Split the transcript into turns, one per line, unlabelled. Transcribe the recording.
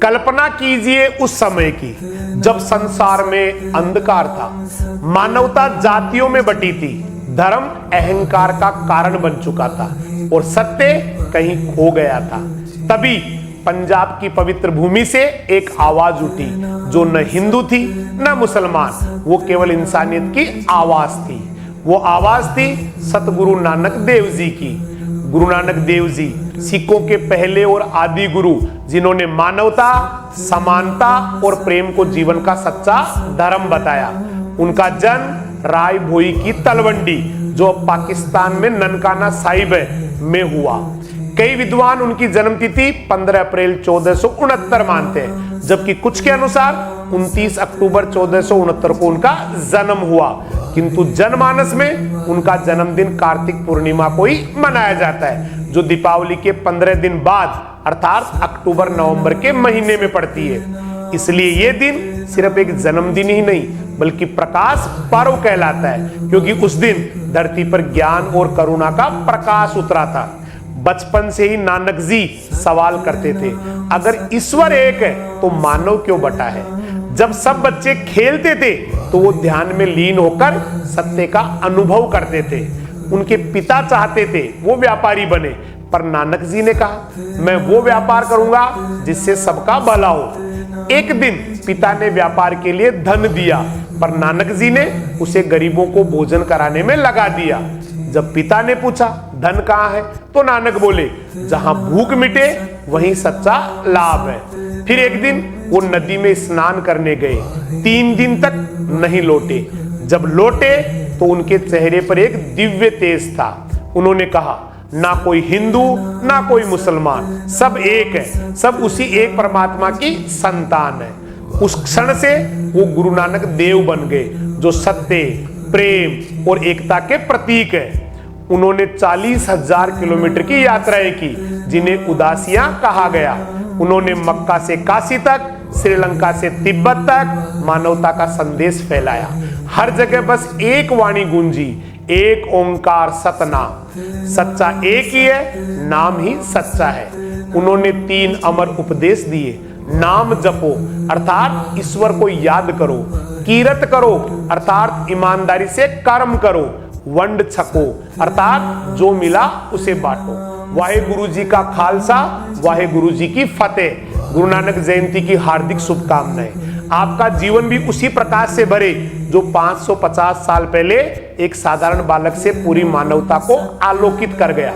कल्पना कीजिए उस समय की जब संसार में अंधकार था, मानवता जातियों में बटी थी, धर्म अहंकार का कारण बन चुका था और सत्य कहीं खो गया था। तभी पंजाब की पवित्र भूमि से एक आवाज उठी जो न हिंदू थी न मुसलमान, वो केवल इंसानियत की आवाज थी। वो आवाज थी सतगुरु नानक देव जी की। गुरु नानक देव जी सिखों के पहले और आदि गुरु, जिन्होंने मानवता, समानता और प्रेम को जीवन का सच्चा धर्म बताया। उनका जन्म राय भोई की तलवंडी, जो पाकिस्तान में ननकाना साहिब में हुआ। कई विद्वान उनकी जन्मतिथि 15 अप्रैल 1469 मानते हैं, जबकि कुछ के अनुसार 29 अक्टूबर 1469 को उनका जन्म हुआ। किंतु जनमानस में उनका जन्मदिन कार्तिक पूर्णिमा को ही मनाया जाता है, जो दीपावली के 15 दिन बाद अर्थात अक्टूबर नवंबर के महीने में पड़ती है। इसलिए ये दिन सिर्फ एक जन्मदिन ही नहीं बल्कि प्रकाश पर्व कहलाता है, क्योंकि उस दिन धरती पर ज्ञान और करुणा का प्रकाश उतरा था। बचपन से ही नानक जी सवाल करते थे, अगर ईश्वर एक है तो मानव क्यों बटा है। जब सब बच्चे खेलते थे तो वो ध्यान में लीन होकर सत्य का अनुभव करते थे। उनके पिता चाहते थे वो व्यापारी बने, पर नानक जी ने कहा, मैं वो व्यापार करूंगा जिससे सबका भला हो। एक दिन पिता ने व्यापार के लिए धन दिया, पर नानक जी ने उसे गरीबों को भोजन कराने में लगा दिया। जब पिता ने पूछा धन कहाँ है, तो नानक बोले, जहां भूख मिटे वहीं सच्चा लाभ है। फिर एक दिन वो नदी में स्नान करने गए, 3 दिन तक नहीं लौटे। जब लौटे तो उनके चेहरे पर एक दिव्य तेज था। उन्होंने कहा, ना कोई हिंदू ना कोई मुसलमान, सब एक है, सब उसी एक परमात्मा की संतान है। उस क्षण से वो गुरु नानक देव बन गए, जो सत्य, प्रेम और एकता के प्रतीक है। उन्होंने 40,000 किलोमीटर की यात्राएं की, जिन्हें उदासियां कहा गया। उन्होंने मक्का से काशी तक, श्रीलंका से तिब्बत तक मानवता का संदेश फैलाया। हर जगह बस एक वाणी गूंजी, एक ओंकार सतनाम। सच्चा एक ही है, नाम ही सच्चा है। उन्होंने 3 अमर उपदेश दिए, नाम जपो अर्थात ईश्वर को याद करो, कीरत करो अर्थात ईमानदारी से कर्म करो, वंड छको अर्थात जो मिला उसे बांटो। वाहे गुरु जी का खालसा, वाहे गुरु जी की फतेह। गुरु नानक जयंती की हार्दिक शुभकामनाएं। आपका जीवन भी उसी प्रकाश से भरे जो 550 साल पहले एक साधारण बालक से पूरी मानवता को आलोकित कर गया।